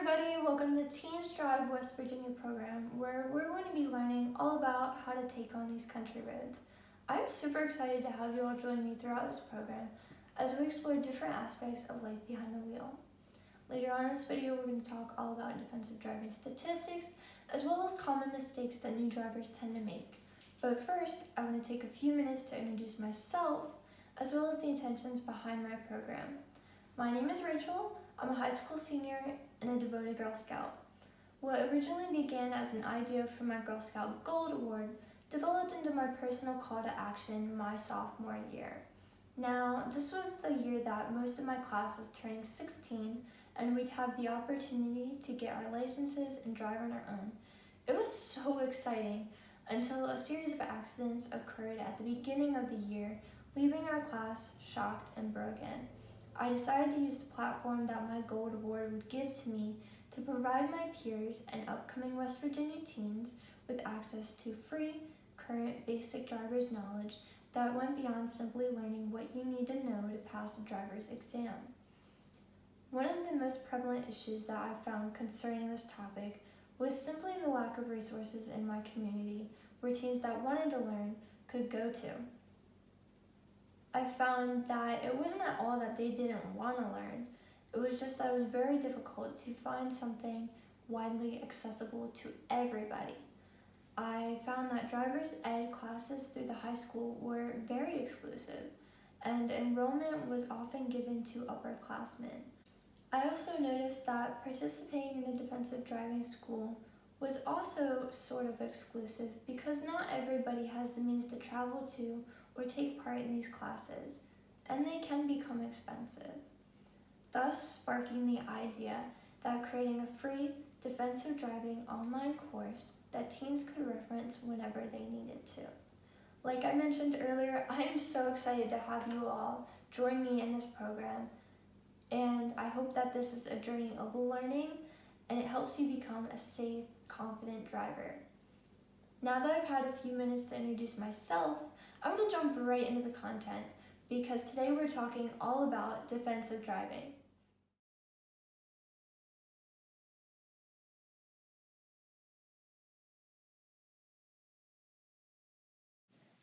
everybody, welcome to the Teens Drive West Virginia program, where we're going to be learning all about how to take on these country roads. I'm super excited to have you all join me throughout this program as we explore different aspects of life behind the wheel. Later on in this video, we're going to talk all about defensive driving statistics, as well as common mistakes that new drivers tend to make. But first, I want to take a few minutes to introduce myself, as well as the intentions behind my program. My name is Rachel. I'm a high school senior and a devoted Girl Scout. What originally began as an idea for my Girl Scout Gold Award developed into my personal call to action my sophomore year. Now, this was the year that most of my class was turning 16 and we'd have the opportunity to get our licenses and drive on our own. It was so exciting until a series of accidents occurred at the beginning of the year, leaving our class shocked and broken. I decided to use the platform that my Gold Award would give to me to provide my peers and upcoming West Virginia teens with access to free, current basic driver's knowledge that went beyond simply learning what you need to know to pass a driver's exam. One of the most prevalent issues that I found concerning this topic was simply the lack of resources in my community where teens that wanted to learn could go to. I found that it wasn't at all that they didn't want to learn. It was just that it was very difficult to find something widely accessible to everybody. I found that driver's ed classes through the high school were very exclusive, and enrollment was often given to upperclassmen. I also noticed that participating in a defensive driving school was also sort of exclusive because not everybody has the means to travel to or take part in these classes, and they can become expensive, thus sparking the idea that creating a free defensive driving online course that teens could reference whenever they needed to. Like I mentioned earlier, I am so excited to have you all join me in this program, and I hope that this is a journey of learning and it helps you become a safe, confident driver. Now that I've had a few minutes to introduce myself, I want to jump right into the content because today we're talking all about defensive driving.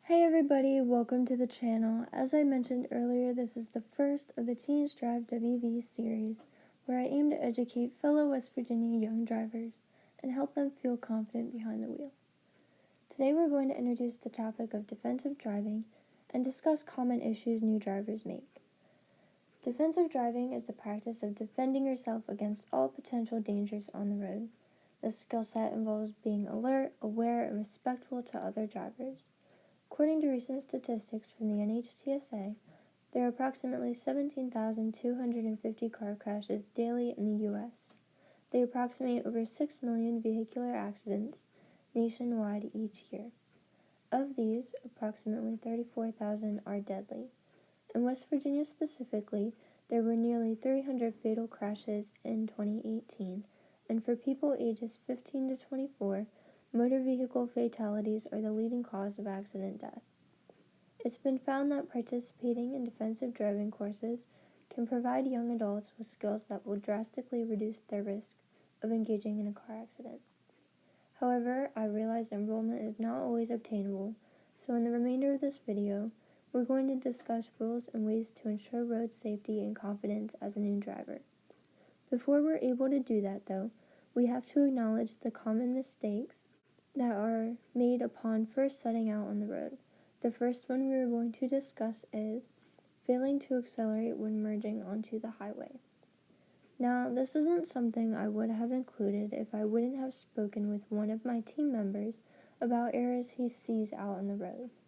Hey everybody, welcome to the channel. As I mentioned earlier, this is the first of the Teens Drive WV series where I aim to educate fellow West Virginia young drivers and help them feel confident behind the wheel. Today we're going to introduce the topic of defensive driving and discuss common issues new drivers make. Defensive driving is the practice of defending yourself against all potential dangers on the road. The skill set involves being alert, aware, and respectful to other drivers. According to recent statistics from the NHTSA, there are approximately 17,250 car crashes daily in the U.S. They approximate over 6 million vehicular accidents nationwide each year. Of these, approximately 34,000 are deadly. In West Virginia specifically, there were nearly 300 fatal crashes in 2018, and for people ages 15 to 24, motor vehicle fatalities are the leading cause of accident death. It's been found that participating in defensive driving courses can provide young adults with skills that will drastically reduce their risk of engaging in a car accident. However, I realize enrollment is not always obtainable, so in the remainder of this video, we're going to discuss rules and ways to ensure road safety and confidence as a new driver. Before we're able to do that though, we have to acknowledge the common mistakes that are made upon first setting out on the road. The first one we are going to discuss is failing to accelerate when merging onto the highway. Now, this isn't something I would have included if I wouldn't have spoken with one of my team members about errors he sees out on the roads.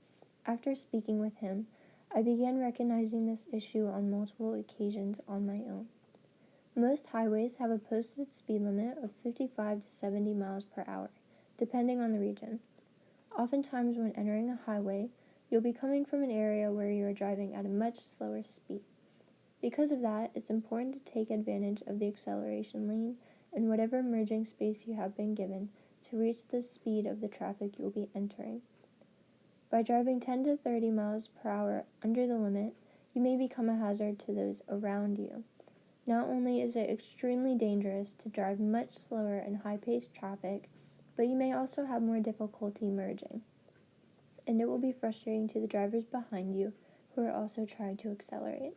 After speaking with him, I began recognizing this issue on multiple occasions on my own. Most highways have a posted speed limit of 55 to 70 miles per hour, depending on the region. Oftentimes when entering a highway, you'll be coming from an area where you are driving at a much slower speed. Because of that, it's important to take advantage of the acceleration lane and whatever merging space you have been given to reach the speed of the traffic you'll be entering. By driving 10 to 30 miles per hour under the limit, you may become a hazard to those around you. Not only is it extremely dangerous to drive much slower in high-paced traffic, but you may also have more difficulty merging, and it will be frustrating to the drivers behind you who are also trying to accelerate.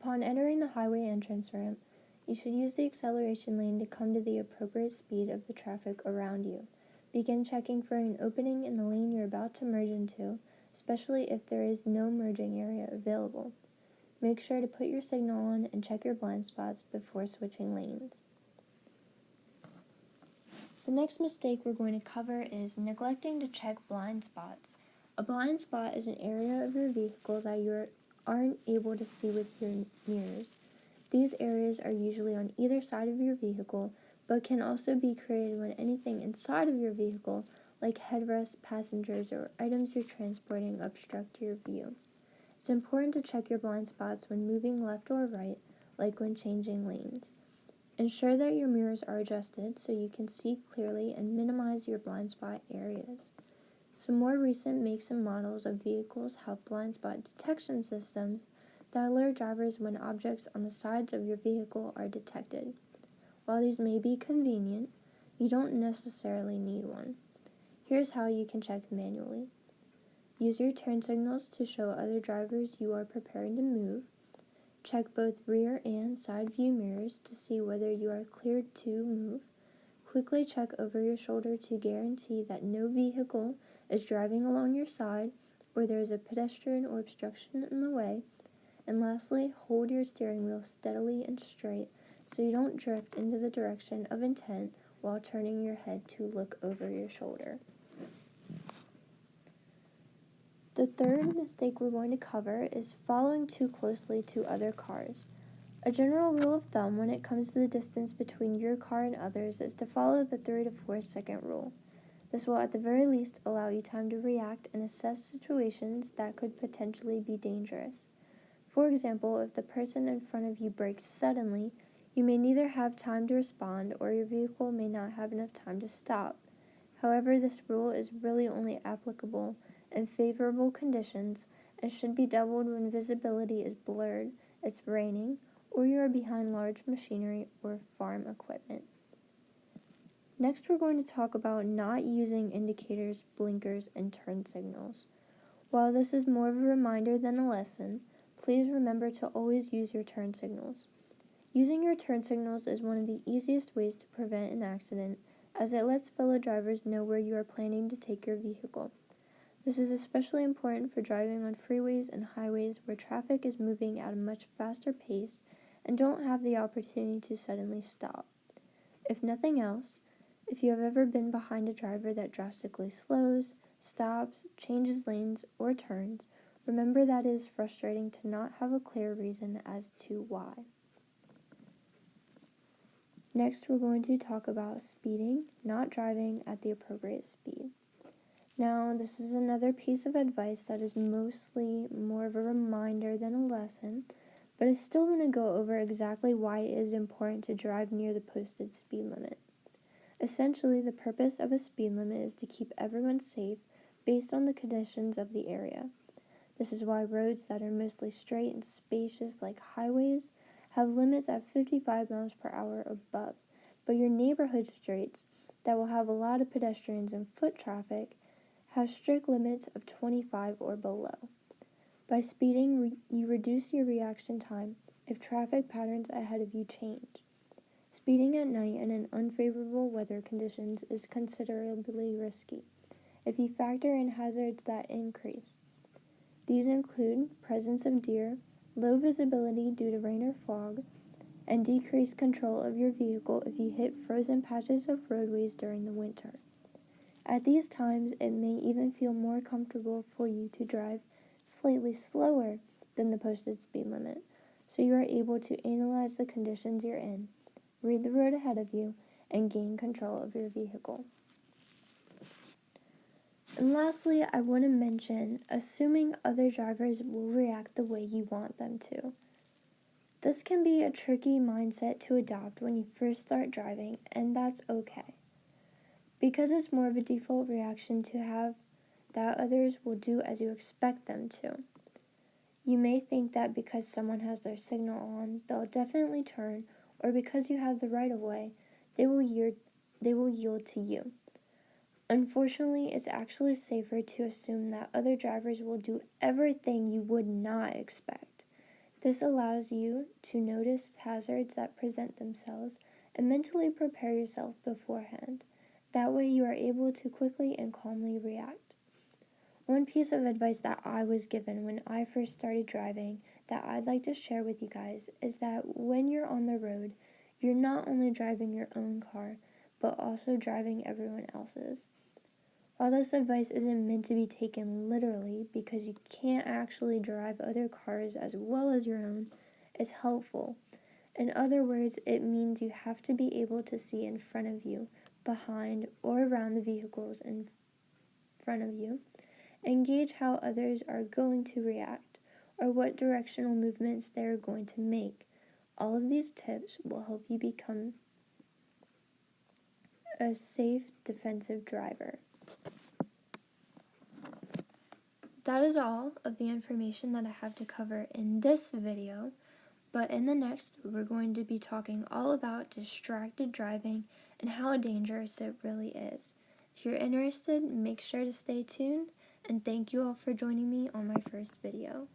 Upon entering the highway entrance ramp, you should use the acceleration lane to come to the appropriate speed of the traffic around you. Begin checking for an opening in the lane you're about to merge into, especially if there is no merging area available. Make sure to put your signal on and check your blind spots before switching lanes. The next mistake we're going to cover is neglecting to check blind spots. A blind spot is an area of your vehicle that you aren't able to see with your mirrors. These areas are usually on either side of your vehicle, but can also be created when anything inside of your vehicle, like headrests, passengers, or items you're transporting, obstruct your view. It's important to check your blind spots when moving left or right, like when changing lanes. Ensure that your mirrors are adjusted so you can see clearly and minimize your blind spot areas. Some more recent makes and models of vehicles have blind spot detection systems that alert drivers when objects on the sides of your vehicle are detected. While these may be convenient, you don't necessarily need one. Here's how you can check manually. Use your turn signals to show other drivers you are preparing to move. Check both rear and side view mirrors to see whether you are cleared to move. Quickly check over your shoulder to guarantee that no vehicle is driving along your side or there is a pedestrian or obstruction in the way. And lastly, hold your steering wheel steadily and straight so you don't drift into the direction of intent while turning your head to look over your shoulder. The third mistake we're going to cover is following too closely to other cars. A general rule of thumb when it comes to the distance between your car and others is to follow the 3 to 4 second rule. This will at the very least allow you time to react and assess situations that could potentially be dangerous. For example, if the person in front of you brakes suddenly, you may neither have time to respond or your vehicle may not have enough time to stop. However, this rule is really only applicable in favorable conditions and should be doubled when visibility is blurred, it's raining, or you are behind large machinery or farm equipment. Next, we're going to talk about not using indicators, blinkers, and turn signals. While this is more of a reminder than a lesson, please remember to always use your turn signals. Using your turn signals is one of the easiest ways to prevent an accident, as it lets fellow drivers know where you are planning to take your vehicle. This is especially important for driving on freeways and highways where traffic is moving at a much faster pace and don't have the opportunity to suddenly stop. If nothing else, if you have ever been behind a driver that drastically slows, stops, changes lanes, or turns, remember that it is frustrating to not have a clear reason as to why. Next, we're going to talk about speeding, not driving at the appropriate speed. Now, this is another piece of advice that is mostly more of a reminder than a lesson, but it's still going to go over exactly why it is important to drive near the posted speed limit. Essentially, the purpose of a speed limit is to keep everyone safe based on the conditions of the area. This is why roads that are mostly straight and spacious like highways have limits at 55 miles per hour or above, but your neighborhood streets that will have a lot of pedestrians and foot traffic have strict limits of 25 or below. By speeding, you reduce your reaction time if traffic patterns ahead of you change. Speeding at night and in unfavorable weather conditions is considerably risky if you factor in hazards that increase. These include presence of deer, low visibility due to rain or fog, and decreased control of your vehicle if you hit frozen patches of roadways during the winter. At these times, it may even feel more comfortable for you to drive slightly slower than the posted speed limit, so you are able to analyze the conditions you're in, read the road ahead of you, and gain control of your vehicle. And lastly, I want to mention assuming other drivers will react the way you want them to. This can be a tricky mindset to adopt when you first start driving, and that's okay. Because it's more of a default reaction to have that others will do as you expect them to. You may think that because someone has their signal on, they'll definitely turn, or because you have the right of way, they will yield to you. Unfortunately, it's actually safer to assume that other drivers will do everything you would not expect. This allows you to notice hazards that present themselves and mentally prepare yourself beforehand. That way, you are able to quickly and calmly react. One piece of advice that I was given when I first started driving that I'd like to share with you guys is that when you're on the road, you're not only driving your own car, but also driving everyone else's. While this advice isn't meant to be taken literally because you can't actually drive other cars as well as your own, it's helpful. In other words, it means you have to be able to see in front of you, behind, or around the vehicles in front of you, and gauge how others are going to react or what directional movements they are going to make. All of these tips will help you become a safe, defensive driver. That is all of the information that I have to cover in this video, but in the next, we're going to be talking all about distracted driving and how dangerous it really is. If you're interested, make sure to stay tuned, and thank you all for joining me on my first video.